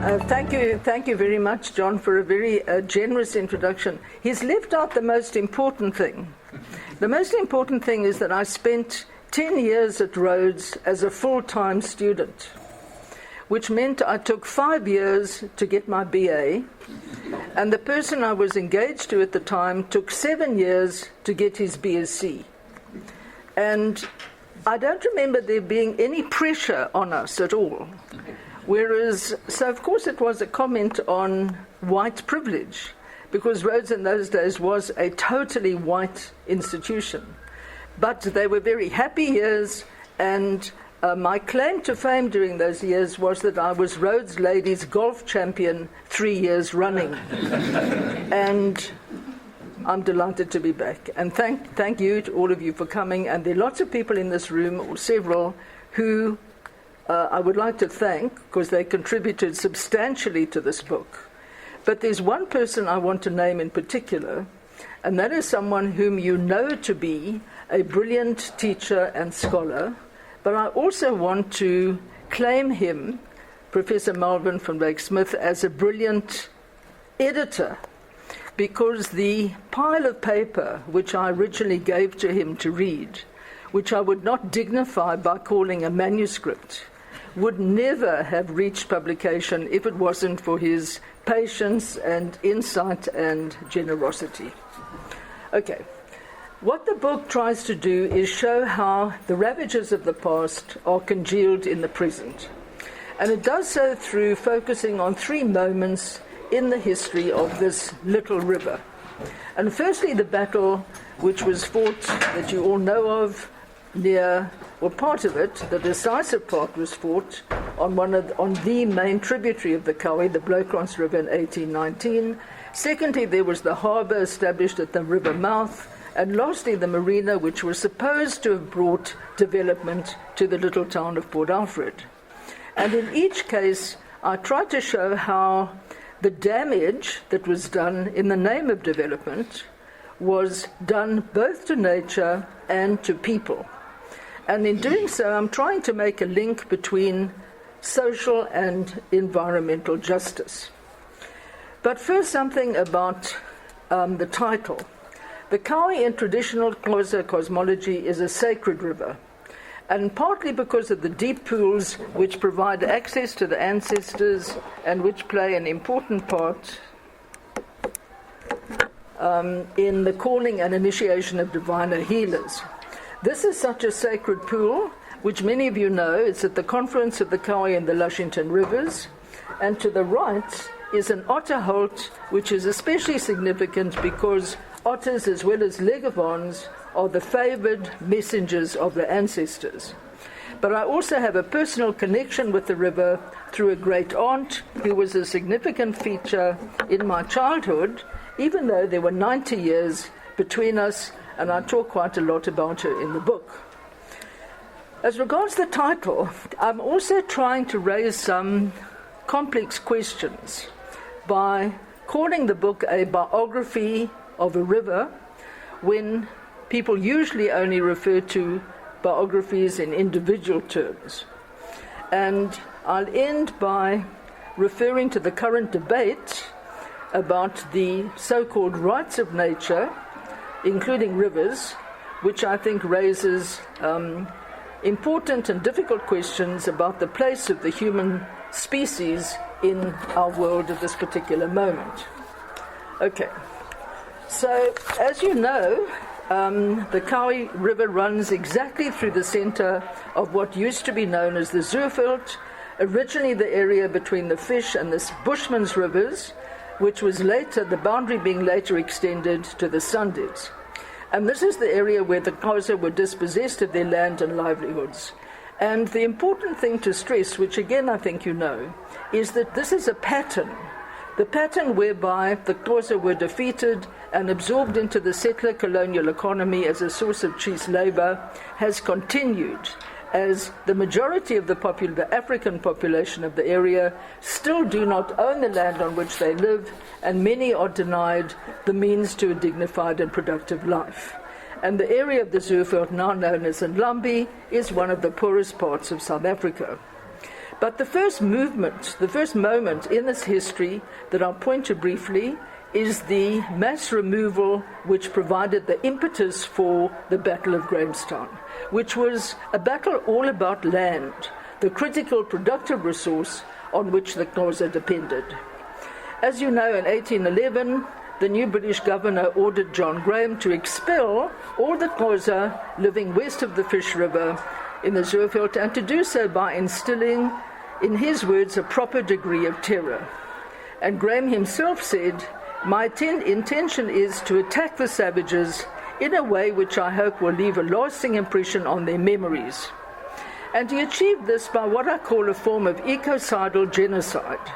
Thank you very much, John, for a very generous introduction. He's left out the most important thing. The most important thing is that I spent 10 years at Rhodes as a full-time student, which meant I took 5 years to get my BA, and the person I was engaged to at the time took 7 years to get his BSc. And I don't remember there being any pressure on us at all. So of course it was a comment on white privilege, because Rhodes in those days was a totally white institution. But they were very happy years, and my claim to fame during those years was that I was Rhodes ladies golf champion 3 years running. And I'm delighted to be back. And thank you to all of you for coming. And there are lots of people in this room, or several, who I would like to thank, because they contributed substantially to this book. But there's one person I want to name in particular, and that is someone whom you know to be a brilliant teacher and scholar. But I also want to claim him, Professor Melvin van Wyk Smith, as a brilliant editor, because the pile of paper which I originally gave to him to read, which I would not dignify by calling a manuscript, would never have reached publication if it wasn't for his patience and insight and generosity. Okay. What the book tries to do is show how the ravages of the past are congealed in the present. And it does so through focusing on 3 moments in the history of this little river. And firstly, the battle which was fought, that you all know of, part of it, the decisive part was fought on the main tributary of the Kowie, the Witwatersrand River, in 1819. Secondly, there was the harbour established at the river mouth. And lastly, the marina, which was supposed to have brought development to the little town of Port Alfred. And in each case, I tried to show how the damage that was done in the name of development was done both to nature and to people. And in doing so, I'm trying to make a link between social and environmental justice. But first, something about the title. The Kowie in traditional Xhosa cosmology is a sacred river, and partly because of the deep pools which provide access to the ancestors and which play an important part in the calling and initiation of diviner healers. This is such a sacred pool, which many of you know. It's at the confluence of the Kowie and the Lushington rivers, and to the right is an otter holt, which is especially significant because otters, as well as leghorns, are the favoured messengers of the ancestors. But I also have a personal connection with the river through a great aunt who was a significant feature in my childhood, even though there were 90 years between us, and I talk quite a lot about her in the book. As regards the title, I'm also trying to raise some complex questions by calling the book a biography of a river, when people usually only refer to biographies in individual terms. And I'll end by referring to the current debate about the so-called rights of nature, including rivers, which I think raises important and difficult questions about the place of the human species in our world at this particular moment. Okay. So, as you know, the Kowie River runs exactly through the centre of what used to be known as the Zuurveld, originally the area between the Fish and the Bushman's rivers, which was later, the boundary being later extended to the Sundays. And this is the area where the Xhosa were dispossessed of their land and livelihoods. And the important thing to stress, which again I think you know, is that this is a pattern. The pattern whereby the Xhosa were defeated and absorbed into the settler colonial economy as a source of cheap labour has continued, as the majority of the African population of the area still do not own the land on which they live, and many are denied the means to a dignified and productive life. And the area of the Zuurveld, now known as Nlambi, is one of the poorest parts of South Africa. But the first moment in this history that I'll point to briefly is the mass removal which provided the impetus for the Battle of Grahamstown, which was a battle all about land, the critical productive resource on which the Xhosa depended. As you know, in 1811, the new British governor ordered John Graham to expel all the Xhosa living west of the Fish River in the Zuurveld, and to do so by instilling, in his words, a proper degree of terror. And Graham himself said, "My intention is to attack the savages in a way which I hope will leave a lasting impression on their memories." And he achieved this by what I call a form of ecocidal genocide.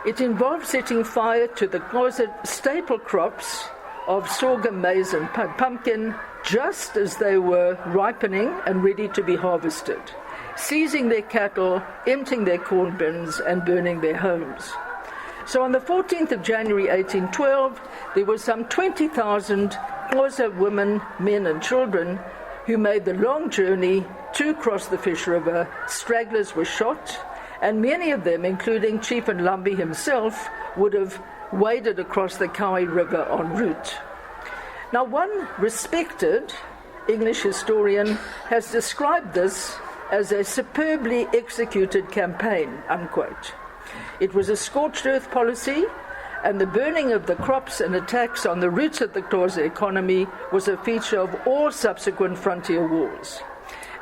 It involved setting fire to the Xhosa staple crops of sorghum, maize and pumpkin just as they were ripening and ready to be harvested, seizing their cattle, emptying their corn bins and burning their homes. So on the 14th of January 1812, there were some 20,000 Xhosa women, men and children who made the long journey to cross the Fish River. Stragglers were shot, and many of them, including Chief Nlambi himself, would have waded across the Kowie River en route. Now, one respected English historian has described this as a superbly executed campaign, unquote. It was a scorched earth policy, and the burning of the crops and attacks on the roots of the Xhosa economy was a feature of all subsequent frontier wars.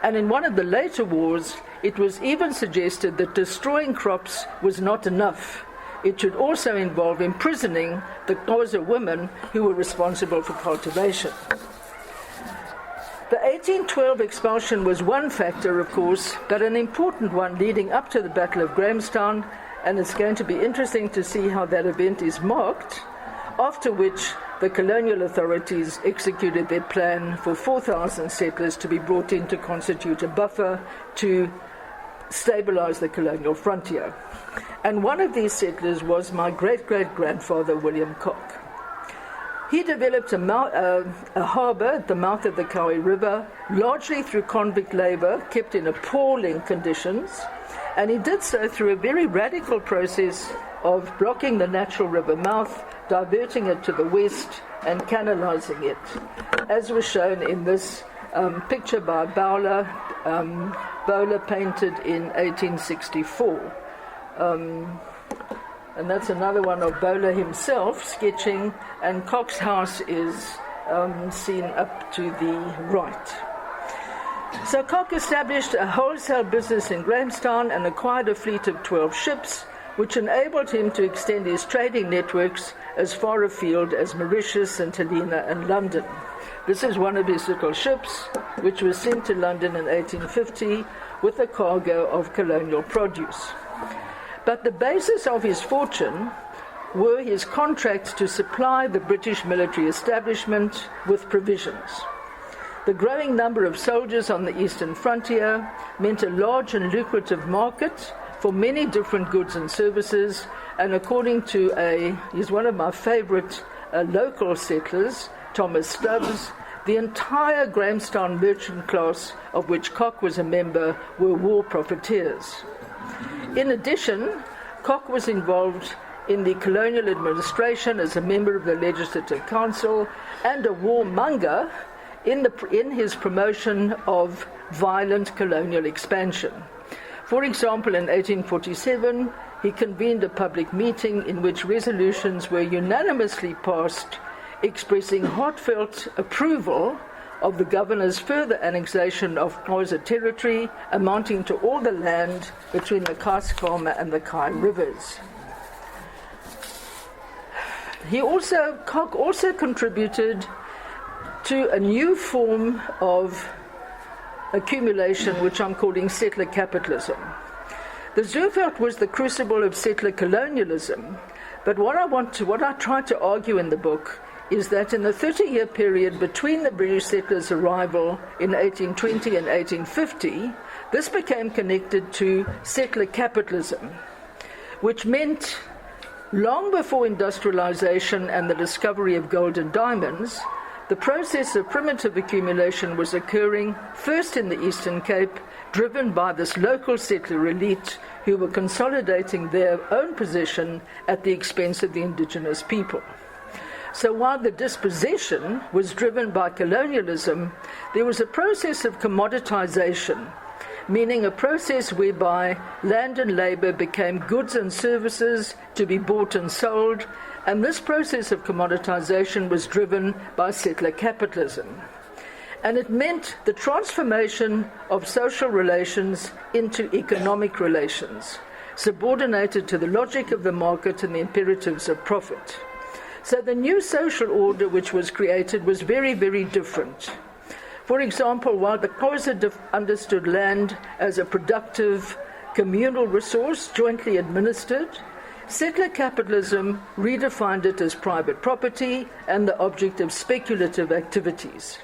And in one of the later wars, it was even suggested that destroying crops was not enough. It should also involve imprisoning the Xhosa women who were responsible for cultivation. The 1812 expulsion was one factor, of course, but an important one leading up to the Battle of Grahamstown, and it's going to be interesting to see how that event is marked, after which the colonial authorities executed their plan for 4,000 settlers to be brought in to constitute a buffer to stabilize the colonial frontier. And one of these settlers was my great-great-grandfather, William Cock. He developed a harbour at the mouth of the Kowie River, largely through convict labour, kept in appalling conditions, and he did so through a very radical process of blocking the natural river mouth, diverting it to the west, and canalising it, as was shown in this picture by Bowler painted in 1864. And that's another one of Bowler himself sketching, and Cock's house is seen up to the right. So Cock established a wholesale business in Grahamstown and acquired a fleet of 12 ships, which enabled him to extend his trading networks as far afield as Mauritius, St Helena and London. This is one of his little ships, which was sent to London in 1850 with a cargo of colonial produce. But the basis of his fortune were his contracts to supply the British military establishment with provisions. The growing number of soldiers on the eastern frontier meant a large and lucrative market for many different goods and services, and according to he's one of my favourite local settlers, Thomas Stubbs, the entire Grahamstown merchant class, of which Cock was a member, were war profiteers. In addition, Cock was involved in the colonial administration as a member of the Legislative Council and a warmonger in his promotion of violent colonial expansion. For example, in 1847, he convened a public meeting in which resolutions were unanimously passed expressing heartfelt approval of the governor's further annexation of Xhosa territory, amounting to all the land between the Khoikhoi and the Kowie Rivers. Cock also contributed to a new form of accumulation, which I'm calling settler capitalism. The Zuurveld was the crucible of settler colonialism, but what I try to argue in the book is that in the 30-year period between the British settlers' arrival in 1820 and 1850, this became connected to settler capitalism, which meant long before industrialization and the discovery of gold and diamonds, the process of primitive accumulation was occurring first in the Eastern Cape, driven by this local settler elite who were consolidating their own position at the expense of the indigenous people. So while the dispossession was driven by colonialism, there was a process of commoditization, meaning a process whereby land and labor became goods and services to be bought and sold, and this process of commoditization was driven by settler capitalism. And it meant the transformation of social relations into economic relations, subordinated to the logic of the market and the imperatives of profit. So the new social order which was created was very, very different. For example, while the Xhosa understood land as a productive communal resource jointly administered, settler capitalism redefined it as private property and the object of speculative activities.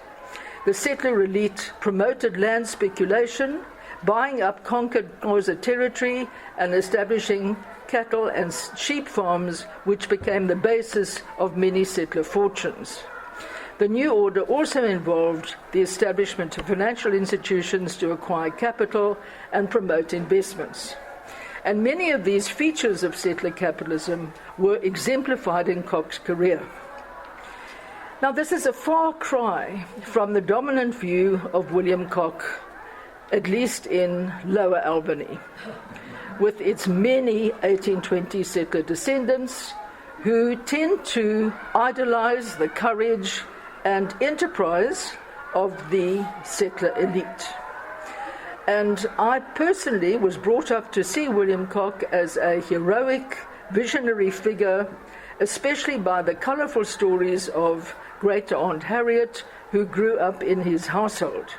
The settler elite promoted land speculation, buying up conquered Xhosa territory and establishing cattle and sheep farms, which became the basis of many settler fortunes. The new order also involved the establishment of financial institutions to acquire capital and promote investments. And many of these features of settler capitalism were exemplified in Cock's career. Now, this is a far cry from the dominant view of William Cock, at least in Lower Albany, with its many 1820 settler descendants who tend to idolize the courage and enterprise of the settler elite. And I personally was brought up to see William Cock as a heroic, visionary figure, especially by the colourful stories of Great Aunt Harriet, who grew up in his household.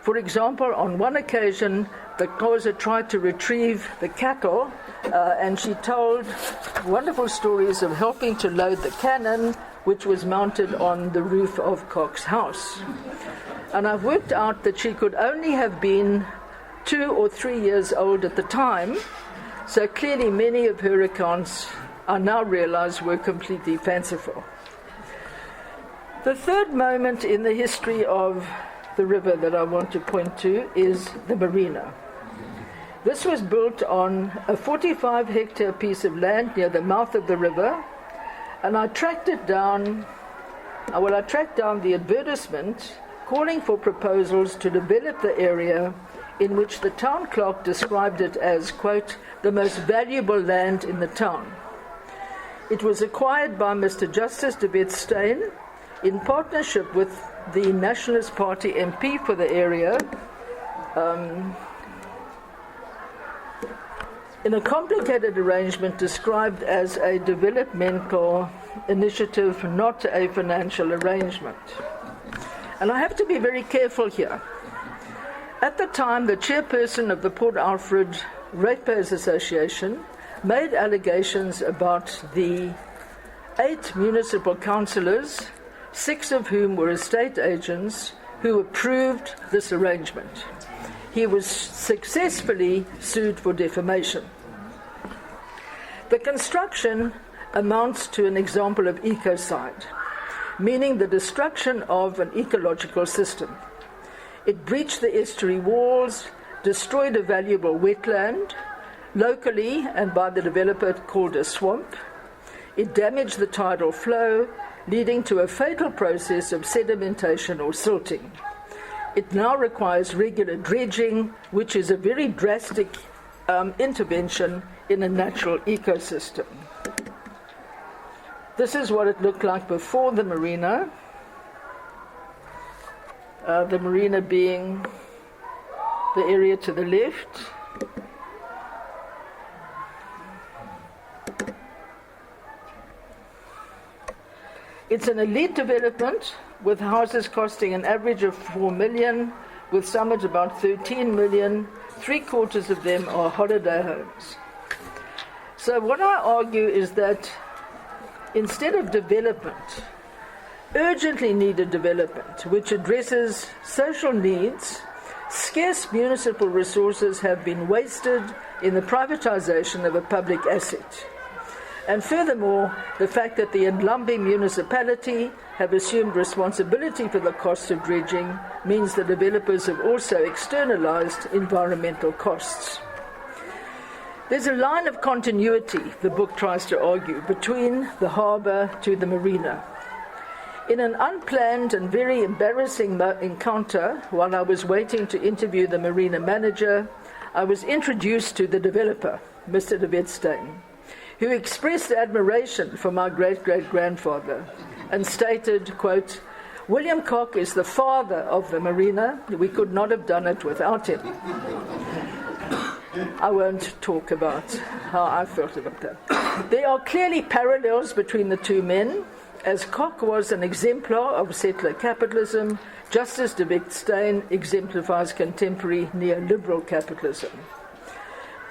For example, on one occasion, the Xhosa tried to retrieve the cattle, and she told wonderful stories of helping to load the cannon, which was mounted on the roof of Cock's house. And I've worked out that she could only have been 2 or 3 years old at the time, so clearly many of her accounts, I now realize, were completely fanciful. The third moment in the history of the river that I want to point to is the marina. This was built on a 45-hectare piece of land near the mouth of the river, and I tracked down the advertisement calling for proposals to develop the area, in which the town clerk described it as, quote, the most valuable land in the town. It was acquired by Mr. Justice de Wet-Steyn in partnership with the Nationalist Party MP for the area, in a complicated arrangement described as a developmental initiative, not a financial arrangement. And I have to be very careful here. At the time, the chairperson of the Port Alfred Ratepayers Association made allegations about the 8 municipal councillors, 6 of whom were estate agents, who approved this arrangement. He was successfully sued for defamation. The construction amounts to an example of ecocide, meaning the destruction of an ecological system. It breached the estuary walls, destroyed a valuable wetland, locally and by the developer called a swamp. It damaged the tidal flow, leading to a fatal process of sedimentation or silting. It now requires regular dredging, which is a very drastic intervention in a natural ecosystem. This is what it looked like before the marina. The marina being the area to the left. It's an elite development with houses costing an average of 4 million, with some at about 13 million. 3/4 of them are holiday homes. So what I argue is that instead of development, urgently needed development, which addresses social needs, scarce municipal resources have been wasted in the privatization of a public asset. And furthermore, the fact that the Ndlambe municipality have assumed responsibility for the cost of dredging means the developers have also externalized environmental costs. There's a line of continuity, the book tries to argue, between the harbour to the marina. In an unplanned and very embarrassing encounter, while I was waiting to interview the marina manager, I was introduced to the developer, Mr. de Witwatersrand, who expressed admiration for my great-great-grandfather and stated, quote, "William Cock is the father of the marina. We could not have done it without him." I won't talk about how I felt about that. There are clearly parallels between the two men, as Cock was an exemplar of settler capitalism, just as de Witwatersrand exemplifies contemporary neoliberal capitalism.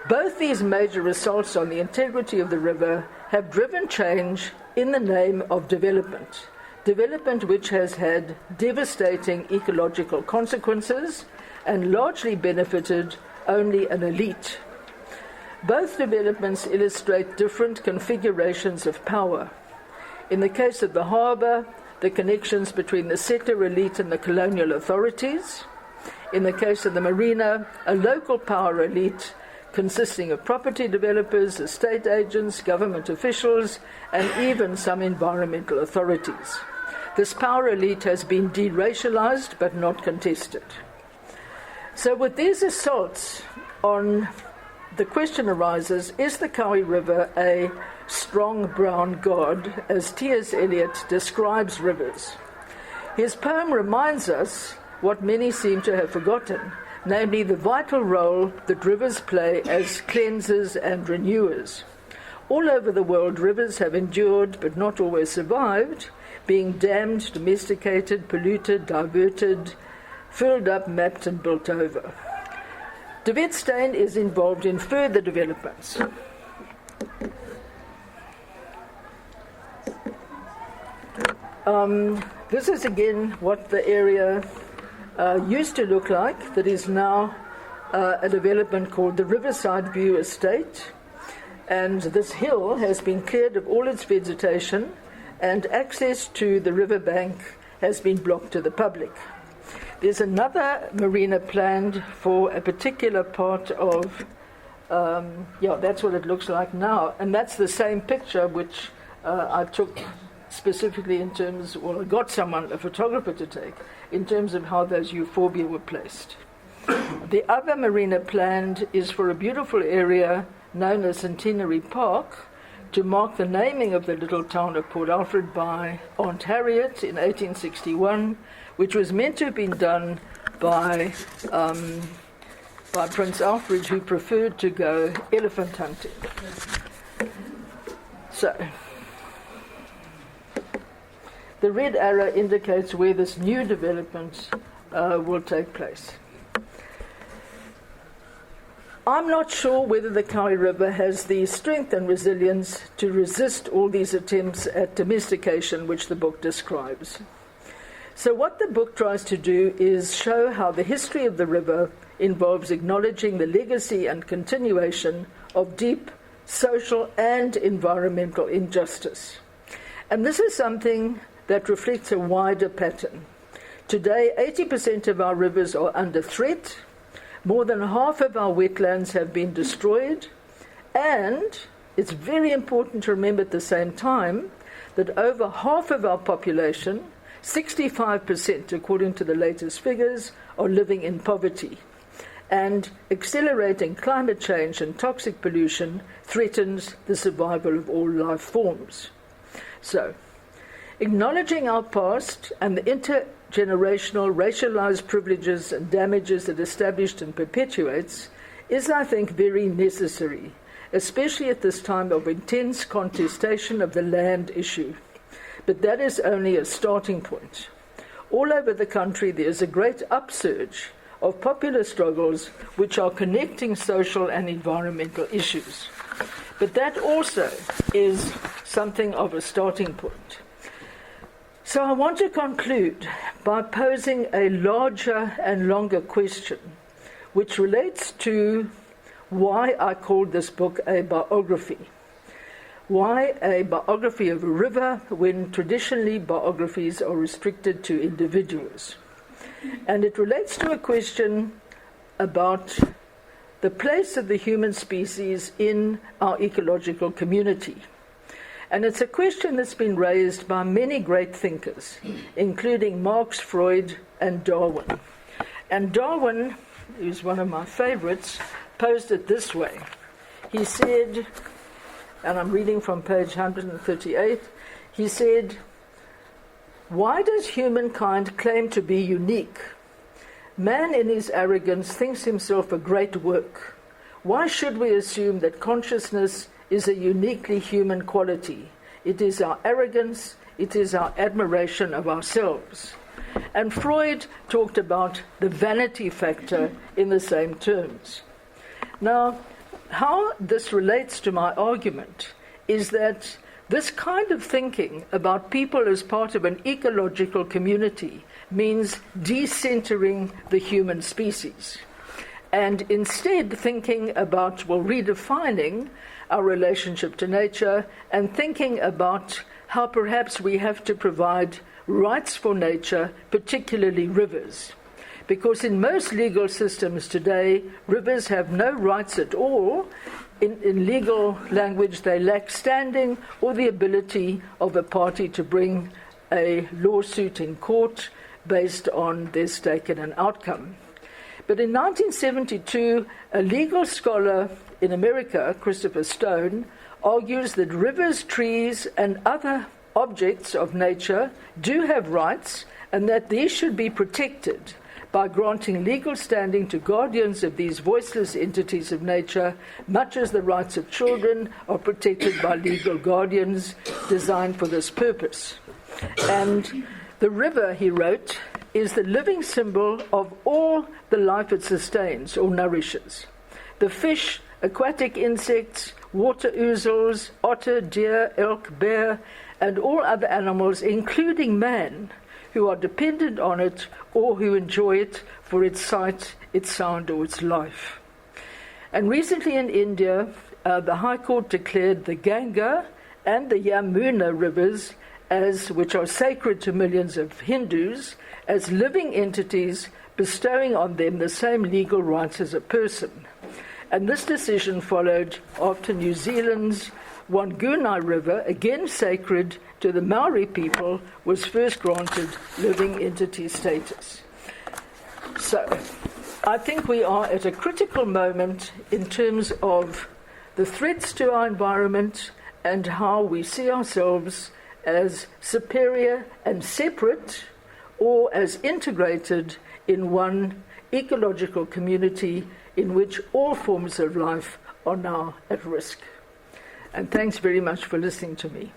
Both these major assaults on the integrity of the river have driven change in the name of development which has had devastating ecological consequences and largely benefited only an elite. Both developments illustrate different configurations of power. In the case of the harbour, the connections between the settler elite and the colonial authorities. In the case of the marina, a local power elite consisting of property developers, estate agents, government officials, and even some environmental authorities. This power elite has been deracialized but not contested. So with these assaults on, the question arises, is the Kowie River a strong brown god, as T.S. Eliot describes rivers? His poem reminds us what many seem to have forgotten, namely the vital role that rivers play as cleansers and renewers. All over the world, rivers have endured but not always survived, being dammed, domesticated, polluted, diverted, filled up, mapped and built over. De Witwatersrand is involved in further developments. This is again what the area used to look like, that is now a development called the Riverside View Estate. And this hill has been cleared of all its vegetation, and access to the riverbank has been blocked to the public. There's another marina planned for a particular part of, that's what it looks like now. And that's the same picture which I took specifically in terms, well, I got someone, a photographer, to take, in terms of how those euphorbia were placed. The other marina planned is for a beautiful area known as Centenary Park, to mark the naming of the little town of Port Alfred by Aunt Harriet in 1861, which was meant to have been done by Prince Alfred, who preferred to go elephant hunting. So, the red arrow indicates where this new development will take place. I'm not sure whether the Kowie River has the strength and resilience to resist all these attempts at domestication which the book describes. So what the book tries to do is show how the history of the river involves acknowledging the legacy and continuation of deep social and environmental injustice. And this is something that reflects a wider pattern. Today, 80% of our rivers are under threat. More than half of our wetlands have been destroyed, and it's very important to remember at the same time that over half of our population, 65% according to the latest figures, are living in poverty. And accelerating climate change and toxic pollution threatens the survival of all life forms. So, acknowledging our past and the intergenerational racialized privileges and damages it established and perpetuates is, I think, very necessary, especially at this time of intense contestation of the land issue. But that is only a starting point. All over the country there is a great upsurge of popular struggles which are connecting social and environmental issues. But that also is something of a starting point. So I want to conclude by posing a larger and longer question, which relates to why I called this book a biography. Why a biography of a river when traditionally biographies are restricted to individuals? And it relates to a question about the place of the human species in our ecological community. And it's a question that's been raised by many great thinkers, including Marx, Freud, and Darwin. And Darwin, who's one of my favorites, posed it this way. He said, and I'm reading from page 138, he said, "Why does humankind claim to be unique? Man in his arrogance thinks himself a great work. Why should we assume that consciousness is a uniquely human quality? It is our arrogance, it is our admiration of ourselves." And Freud talked about the vanity factor in the same terms. Now, how this relates to my argument is that this kind of thinking about people as part of an ecological community means decentering the human species, and instead thinking about, well, redefining our relationship to nature and thinking about how perhaps we have to provide rights for nature, particularly rivers. Because in most legal systems today, rivers have no rights at all. In legal language, they lack standing or the ability of a party to bring a lawsuit in court based on their stake in an outcome. But in 1972, a legal scholar in America, Christopher Stone, argues that rivers, trees, and other objects of nature do have rights and that these should be protected by granting legal standing to guardians of these voiceless entities of nature, much as the rights of children are protected by legal guardians designed for this purpose. And the river, he wrote, is the living symbol of all the life it sustains or nourishes. The fish, aquatic insects, water ouzels, otter, deer, elk, bear, and all other animals, including man, who are dependent on it or who enjoy it for its sight, its sound, or its life. And recently in India, the High Court declared the Ganga and the Yamuna rivers, which are sacred to millions of Hindus, as living entities, bestowing on them the same legal rights as a person. And this decision followed after New Zealand's Whangunai River, again sacred to the Maori people, was first granted living entity status. So, I think we are at a critical moment in terms of the threats to our environment and how we see ourselves as superior and separate, or as integrated in one ecological community in which all forms of life are now at risk. And thanks very much for listening to me.